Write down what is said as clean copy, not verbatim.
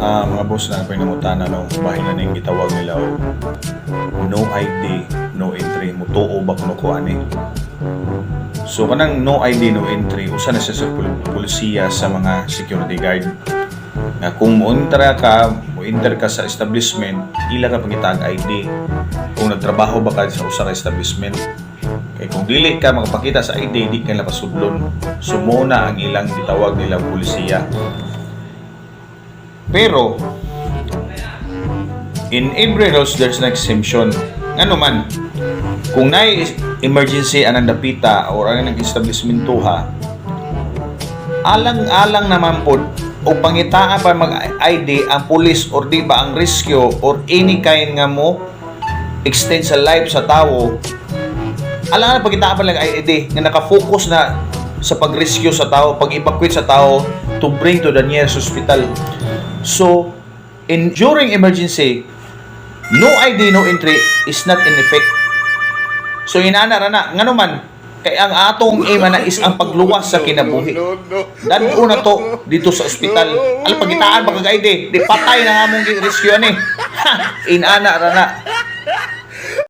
Mga boss na pinamutan no, bahin na ning gitawag nila og no ID, no entry mo tuo ba kuno ko ani. So kanang no ID, no entry usa na siya sa pulisiya sa mga security guard. Na kung mo-enter ka sa establishment, ila ka pangitag ID. Kung nagtrabaho ba ka sa usa ka establishment, kay kung dili ka makapakita sa ID, di ka na pasudlon. So muna ang ilang gitawag nilang pulisiya. Pero in every rules there's an exemption. Ano man, kung may emergency anang dapita or anang establishmento ha, alang-alang naman po o pangitaan pa mag-ID ang pulis or di ba ang rescue or any kind nga mo extend sa life sa tao. Alang na pangitaan pa lang ID nga nakafocus na sa pag-rescue sa tao, pag-evacuate sa tao to bring to the nearest hospital. So, during emergency, no ID, no entry is not in effect. So, inana rana, nga naman, kay ang atong aim na is ang pagluwas sa kinabuhi. Dadto na to dito sa ospital. Alam, pagitaan ba kag ID? Di patay na nga mong rescue ani. Inana rana.